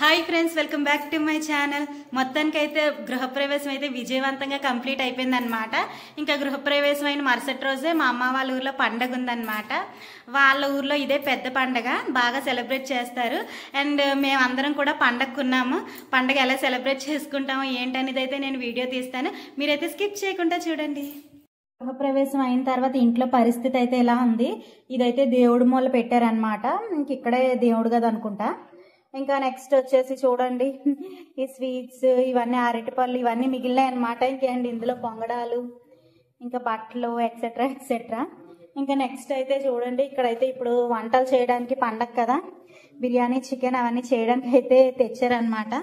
Hi friends, welcome back to my channel. మొత్తానికైతే గృహప్రవేశం అయితే విజయవంతంగా కంప్లీట్ అయిపోయిందనమాట. ఇంకా గృహప్రవేశం అయిన మరుసటి రోజే మా అమ్మ వాళ్ళ ఊర్లో పండగ ఉందన్నమాట. వాళ్ళ ఊర్లో ఇదే పెద్ద పండగ, బాగా సెలబ్రేట్ చేస్తారు. అండ్ మేమందరం కూడా పండగకున్నాము. పండగ ఎలా సెలబ్రేట్ చేసుకుంటామో ఏంటనేది అయితే నేను వీడియో తీస్తాను, మీరైతే స్కిప్ చేయకుండా చూడండి. గృహప్రవేశం అయిన తర్వాత ఇంట్లో పరిస్థితి అయితే ఎలా ఉంది. ఇదైతే దేవుడి మూల పెట్టారనమాట. ఇంక ఇక్కడే దేవుడు కదా అనుకుంటా. ఇంకా నెక్స్ట్ వచ్చేసి చూడండి, ఈ స్వీట్స్ ఇవన్నీ అరటిపళ్ళు ఇవన్నీ మిగిలినాయి అనమాట. ఇంకేంటి ఇందులో పొంగడాలు, ఇంకా బట్టలు ఎక్సెట్రా ఎక్సెట్రా. ఇంకా నెక్స్ట్ అయితే చూడండి, ఇక్కడైతే ఇప్పుడు వంటలు చేయడానికి పండగ కదా, బిర్యానీ చికెన్ అవన్నీ చేయడానికి అయితే తెచ్చారనమాట.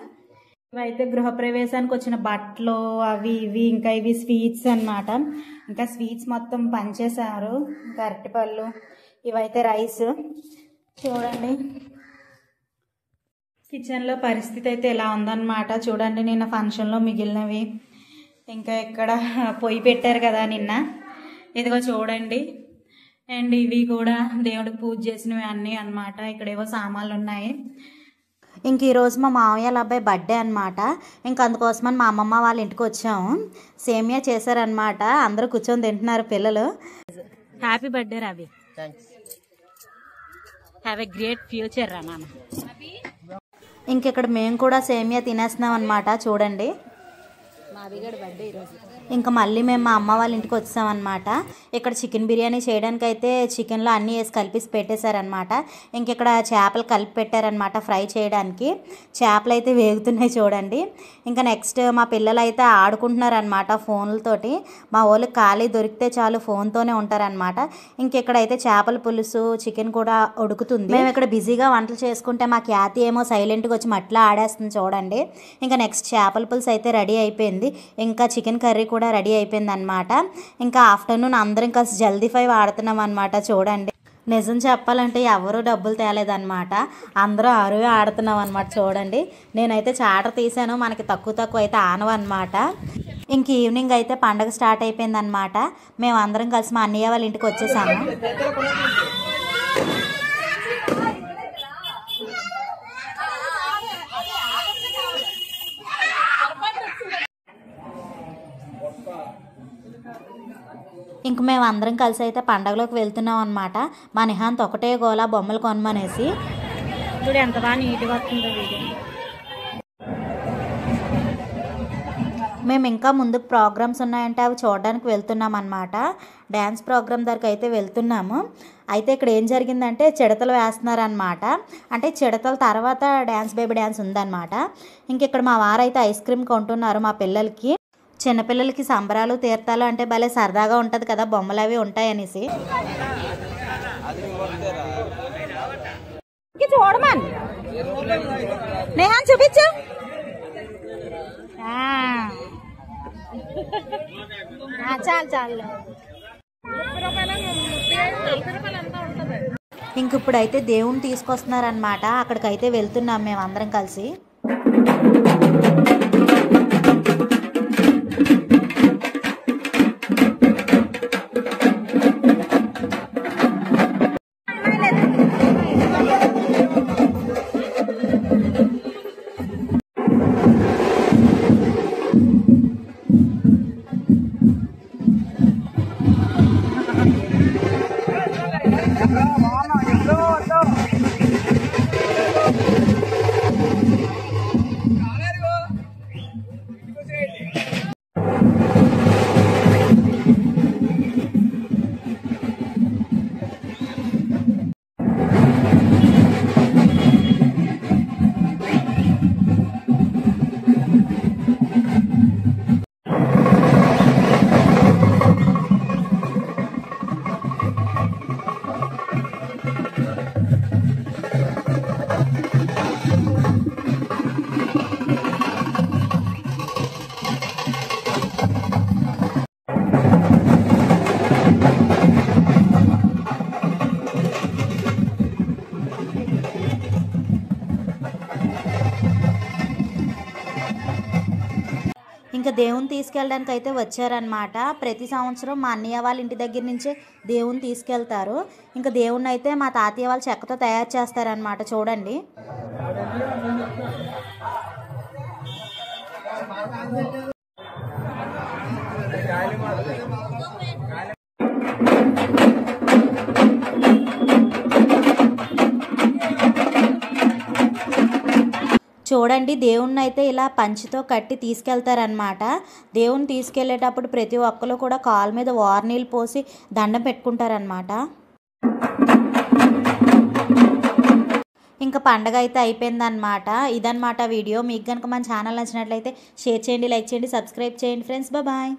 ఇవైతే గృహప్రవేశానికి వచ్చిన బట్టలు అవి ఇవి, ఇంకా ఇవి స్వీట్స్ అనమాట. ఇంకా స్వీట్స్ మొత్తం పంచేశారు. ఇంకా అరటిపళ్ళు, ఇవైతే రైస్. చూడండి కిచెన్లో పరిస్థితి అయితే ఎలా ఉందన్నమాట. చూడండి నిన్న ఫంక్షన్లో మిగిలినవి, ఇంకా ఇక్కడ పొయ్యి పెట్టారు కదా నిన్న, ఇదిగో చూడండి. అండ్ ఇవి కూడా దేవుడికి పూజ చేసినవి అన్నీ అనమాట. ఇక్కడేవో సామాన్లు ఉన్నాయి. ఇంక ఈరోజు మా మామయ్య వాళ్ళ అబ్బాయి బర్త్డే అనమాట. ఇంక అందుకోసమని మా అమ్మమ్మ వాళ్ళ ఇంటికి వచ్చాము. సేమియా చేశారనమాట. అందరూ కూర్చొని తింటున్నారు పిల్లలు. Happy birthday Robbie, have a great future రా నాన్న. ఇంక ఇక్కడ మేము కూడా సేమియా తినేస్తున్నాం అనమాట. చూడండి బర్త్డే ఈరోజు. ఇంకా మళ్ళీ మేము మా అమ్మ వాళ్ళ ఇంటికి వచ్చాం అనమాట. ఇక్కడ చికెన్ బిర్యానీ చేయడానికి అయితే చికెన్లో అన్నీ వేసి కలిపి పెట్టేశారనమాట. ఇంక ఇక్కడ చేపలు కలిపి పెట్టారనమాట ఫ్రై చేయడానికి. చేపలు అయితే వేగుతున్నాయి చూడండి. ఇంకా నెక్స్ట్ మా పిల్లలు అయితే ఆడుకుంటున్నారనమాట ఫోన్లతోటి. మా వాళ్ళకి ఖాళీ దొరికితే చాలు ఫోన్తోనే ఉంటారనమాట. ఇంక ఇక్కడైతే చేపల పులుసు చికెన్ కూడా ఉడుకుతుంది. మేము ఇక్కడ బిజీగా వంటలు చేసుకుంటే మా ఖ్యాతి ఏమో సైలెంట్గా వచ్చి మట్లా ఆడేస్తుంది చూడండి. ఇంకా నెక్స్ట్ చేపల పులుసు అయితే రెడీ అయిపోయింది. ఇంకా చికెన్ కర్రీ కూడా రెడీ అయిపోయింది అనమాట. ఇంకా ఆఫ్టర్నూన్ అందరం కాస్త జల్దీ ఫై వాడుతున్నాం అనమాట. చూడండి నిజం చెప్పాలంటే ఎవరు డబ్బులు తేలేదన్నమాట, అందరూ అరువే ఆడుతున్నాం అనమాట. చూడండి నేనైతే చాటర్ తీసాను, మనకి తక్కువ అయితే ఆనవన్నమాట. ఇంక ఈవినింగ్ అయితే పండగ స్టార్ట్ అయిపోయింది అనమాట. మేము అందరం కలిసి మా అన్నయ్య వాళ్ళ ఇంటికి వచ్చేసాము. ఇంక మేము అందరం కలిసి అయితే పండగలోకి వెళ్తున్నాం అనమాట. మా నిహాంత్ ఒకటే గోలా బొమ్మలు కొనమనేసి. ఇప్పుడు ఎంత బాగా నీట్గా వస్తుందో వీడియో. మేము ఇంకా ముందుకు ప్రోగ్రామ్స్ ఉన్నాయంటే అవి చూడడానికి వెళ్తున్నాం అనమాట. డ్యాన్స్ ప్రోగ్రామ్ దగ్గరికి అయితే వెళ్తున్నాము. అయితే ఇక్కడ ఏం జరిగిందంటే చిడతలు వేస్తున్నారనమాట. అంటే చిడతల తర్వాత డ్యాన్స్ బేబీ డ్యాన్స్ ఉందన్నమాట. ఇంక ఇక్కడ మా వారైతే ఐస్ క్రీమ్ కొంటున్నారు మా పిల్లలకి. చిన్నపిల్లలకి సంబరాలు తీర్థాలు అంటే భలే సరదాగా ఉంటుంది కదా, బొమ్మలు అవి ఉంటాయనేసి. చూడమని నేహా చూపించు. చాలు ఇంక ఇప్పుడైతే దేవుని తీసుకొస్తున్నారనమాట. అక్కడికైతే వెళ్తున్నాం మేము అందరం కలిసి. ఇంకా దేవుని తీసుకెళ్ళడానికి అయితే వచ్చారనమాట. ప్రతి సంవత్సరం మా అన్నయ్య వాళ్ళ ఇంటి దగ్గర నుంచే దేవుని తీసుకెళ్తారు. ఇంకా దేవుణ్ణి అయితే మా తాతయ్య వాళ్ళు చెక్కతో తయారు చేస్తారనమాట. చూడండి చూడండి, దేవుణ్ణి అయితే ఇలా పంచితో కట్టి తీసుకెళ్తారనమాట. దేవుని తీసుకెళ్లేటప్పుడు ప్రతి ఒక్కరు కూడా కాలు మీద వార్నీళ్ళు పోసి దండం పెట్టుకుంటారనమాట. ఇంకా పండగ అయితే అయిపోయిందనమాట. ఇదనమాట వీడియో. మీకు కనుక మన ఛానల్ నచ్చినట్లయితే షేర్ చేయండి, లైక్ చేయండి, సబ్స్క్రైబ్ చేయండి ఫ్రెండ్స్. బాయ్.